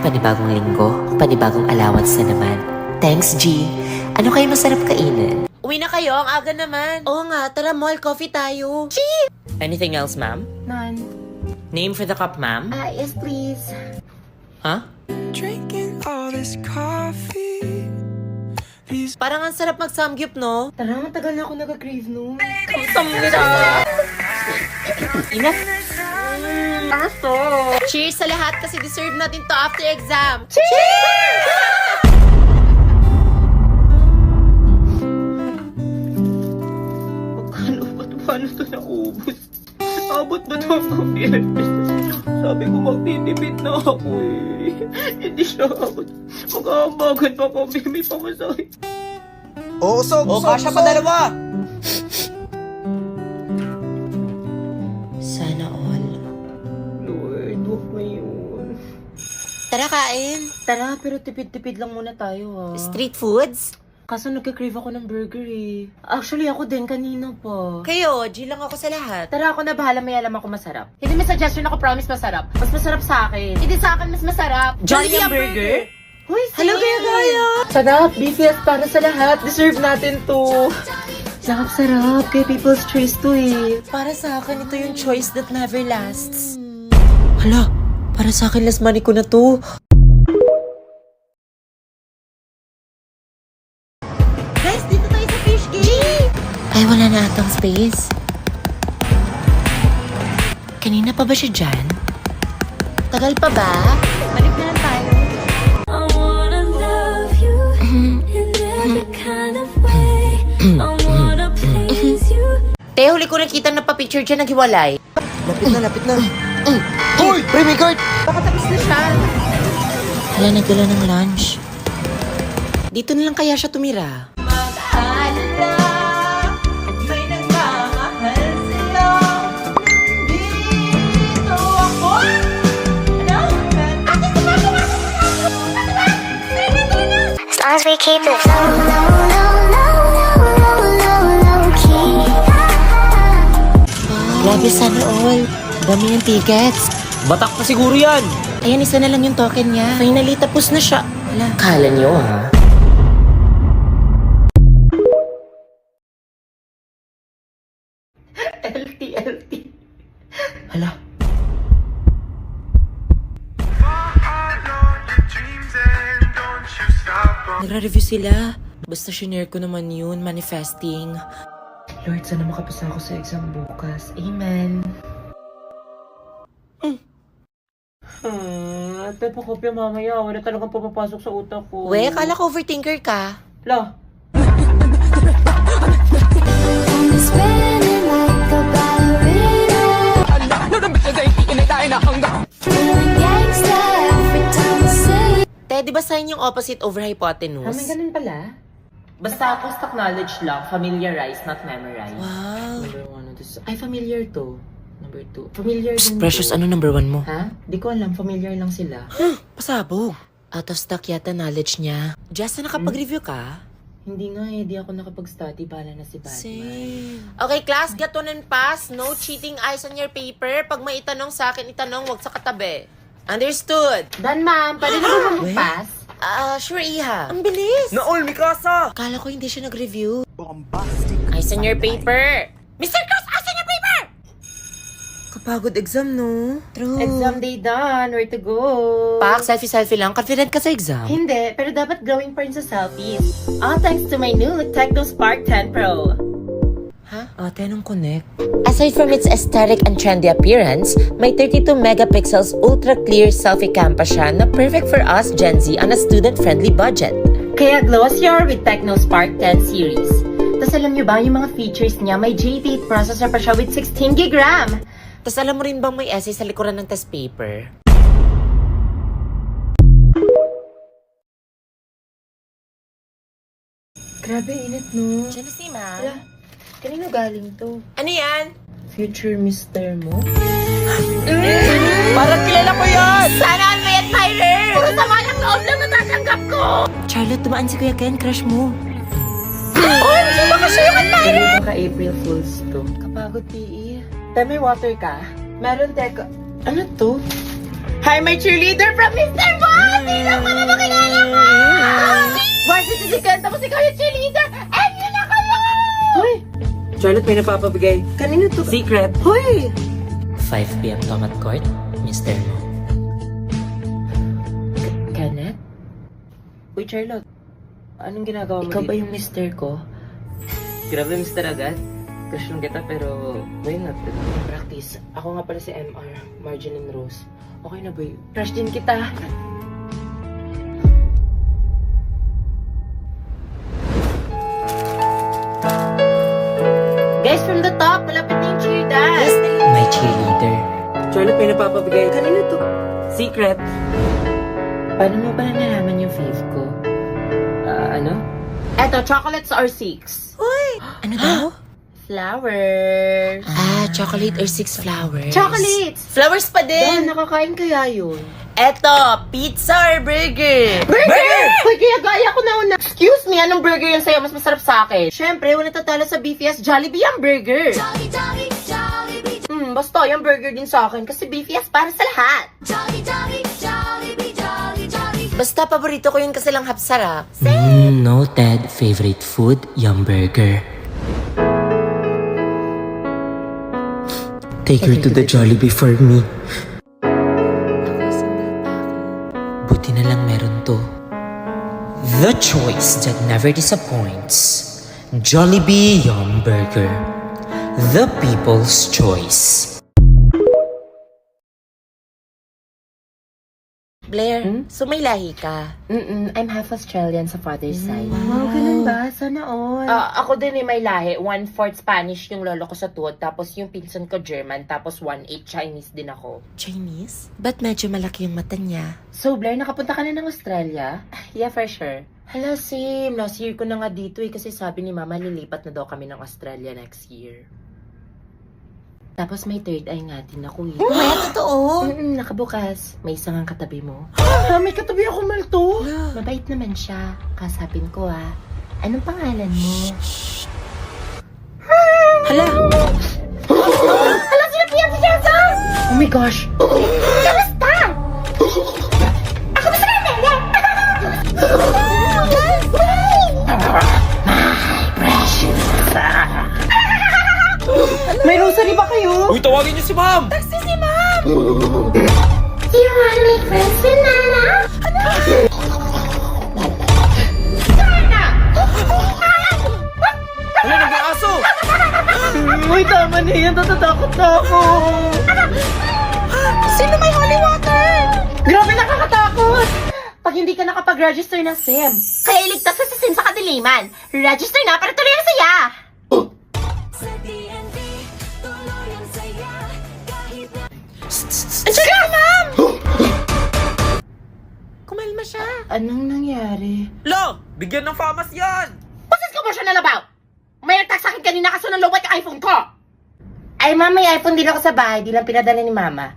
panibagong linggo, panibagong allowance na naman. Thanks, G. Ano kayo masarap kainin? Uwi na kayo, ang aga naman. Oo nga, tara mall, coffee tayo. G! Anything else, ma'am? None. Name for the cup, ma'am? Yes, please. Huh? Drinking all this coffee. These Parang ang sarap mag-samgyup, no? Tara, matagal na ako nag-crave no. Enough. Aso! Cheers sa lahat kasi deserve natin to after exam. Paano ito naubos? Abot ba ito ang Biyernes? Sabi ko magtitipid na ako eh. Hindi siya abot. Magkakambagan pa ko, may pamasahe. usog, Kasya pa dalawa. Sana all. Lord, huwag mo yun. Tara, kain. Tara, pero tipid-tipid lang muna tayo ha. Street foods? Kaso nagka-crave ako ng burger eh. Actually, ako din kanina pa. Kayo, G lang ako sa lahat. Tara, ako na bahala, may alam ako masarap. Hindi may suggestion ako, promise masarap. Mas masarap sa akin. Hindi sa akin mas masarap. Jollibee ang burger? Hoy, Hello, Gaya! Sarap, BTS para sa lahat. Deserve natin to. Sarap-sarap. Kay People's Choice to eh. Para sa akin, ito yung choice that never lasts. Hala, para sa akin last money ko na to. Guys, dito tayo sa fish game! Ay, wala na atang space. Kanina pa ba siya dyan? Tagal pa ba? Balik na lang tayo. I wanna love you in every kind of way. I wanna please you. Te, huli ko nakita na pa-picture dyan naghiwalay. lapit na. Hoy! Premi card! Nakatapos na siya. Hala, nagdala ng lunch. Dito na lang kaya siya tumira. As long as we keep it low, low, low, low, low, low, low key. Grabe, sana all. Dami yung tickets. Batak pa siguro yan. Ayan, isa na lang yung token niya. Finally, tapos na siya. Hala. Kala niyo, ha? LT. Hala. Nagra-review sila. Basta shinare ko naman yun, manifesting. Lord, sana makapasa ako sa exam bukas. Amen. Ate, pakopya mamaya. Wala talagang papapasok sa utak ko. We, kala ko overthinker ka. La, Spinning like a ballerina. Feeling gangsta every time I say it. Te, di ba sign yung opposite over may hypotenuse? ganun pala. Basta ako stock knowledge lang. Familiarize, not memorize. Wow. Number one, ay, familiar to. Number two. Familiar din Precious, to. ano number 1 mo? Ha? Di ko alam. Familiar lang sila. Pasabog. Out of stock yata knowledge niya. Just na nakapag-review ka? Hindi nga eh. Di ako nakapag-study. Bahala na si Batman. Same. Okay, class, get on and pass. No cheating eyes on your paper. Pag may itanong sa akin, itanong, wag sa katabi. Understood? Dan, ma'am. Pwede na ba mag-pass? Sure, Iha. Ang bilis. Naol, Mikasa! Akala ko hindi siya nag-review. Bombastic. Eyes on your paper. Mr. Cruz, eyes on your paper! Kapagod exam, no? True. Exam day done. Where to go? Pak, selfie-selfie lang. Confident ka sa exam. Hindi, pero dapat glowing pa rin sa selfies. All thanks to my new Tecno Spark 10 Pro. Ha? Ate, anong connect? Aside from its aesthetic and trendy appearance, may 32 megapixels ultra-clear selfie cam pa siya na perfect for us Gen Z on a student-friendly budget. Kaya glossier with Tecno Spark 10 series. Tapos alam nyo ba, yung mga features niya, may J8 processor pa siya with 16GB RAM. Tapos alam mo rin bang may essay sa likuran ng test paper? Grabe, init no. Diyan na si ma'am. Wala, kanino galing to? Ano yan? Future mister mo? Parang kilala ko yan! Sana all may admirer! Puro sama ng loob lang natatanggap ko! Charlotte, tumaan si Kuya Ken, crush mo. Oh, hindi ba kasi yung admirer? Pero baka April Fools to. Kapagod, PE. Te, may water ka? Meron, teko. Ano to? Hi, my cheerleader from Mr. Boy! Bilang ka na makilala ko! Varsity si Ken, tapos ikaw yung cheerleader! And yun na kayo! Hoy! Charlotte, may napapabigay. Kanino to? Secret. Hoy! 5 p.m. Tomat Court, Mr. Mo. Kenneth? Uy, Charlotte. Anong ginagawa mo Ikaw ba dito? yung mister ko? Grabe, Mr. Agad. Crush lang kita, pero why not? Practice. Ako nga pala si MR, Marjorie Rose. Okay na ba yun? Crush din kita. Guys, from the top, malapit na yung cheer dance. My cheerleader. Charlotte, may napapabigay. Kanino to? Secret. Paano mo ba nalaman yung fave ko? Ano? Eto, chocolates or six? Ano daw? Flowers. Chocolate or 6 flowers? Chocolates! Flowers pa Dan, din! nakakain kaya yun? Eto, pizza or burger? Burger! Hoy, kaya gaya ko na una. Excuse me, anong burger yan sa'yo? Mas masarap sa akin. Siyempre, wala tatalo sa BFS Jollibee ang burger. Jolly, jolly, Jollibee, Basta yung burger din sa akin kasi BFS para sa lahat. jolly, jolly, Jollibee, jolly, jolly. Basta paborito ko yun kasi lang hapsarap. Noted. Favorite food, Yum Burger. Take her to the Jollibee for me. Buti na lang meron to. The choice that never disappoints. Jollibee Yum Burger. The people's choice. Blair, so may lahi ka? I'm half Australian sa father's side. Wow, ganun ba? Sana all. Ako din may lahi. 1/4 Spanish yung lolo ko sa tuhod, tapos yung pinsan ko German, tapos 1/8 Chinese din ako. Chinese? Ba't medyo malaki yung mata niya? So, Blair, nakapunta ka na ng Australia? Yeah, for sure. Hala, same. Last year ko na nga dito kasi sabi ni Mama lilipat na daw kami ng Australia next year. Tapos may third eye nga din ako eh. Maya, totoo? Nakabukas. May isang ang katabi mo. May katabi ako malto. Mabait naman siya. Kasapin ko anong pangalan mo? Hala, sila Pia si Jessa! Oh my gosh! Kamusta? Ako ba sa kanila? May rosary ba kayo? Uy, tawagin niyo si ma'am! Do you wanna make friends with Nana? Ano, nag-aaso? Uy, tama na yan. Natatakot na ako. Sino may holy water? Grabe, nakakatakot. Pag hindi ka nakapag-register ng SIM, kaya iligtas ka sa SIM sa kadiliman. Register na para tuloy ang saya. Sa DND, tuloy ang saya. Kahit na Andiyan ka, ma'am! Kumalma siya. Anong nangyari? Lo! Bigyan ng famas yan! What's this commotion all about? May nagtag sa akin kanina kaso ng lowbat yung iPhone ko. Ay, ma'am, may iPhone din ako sa bahay. Di lang pinadala ni mama.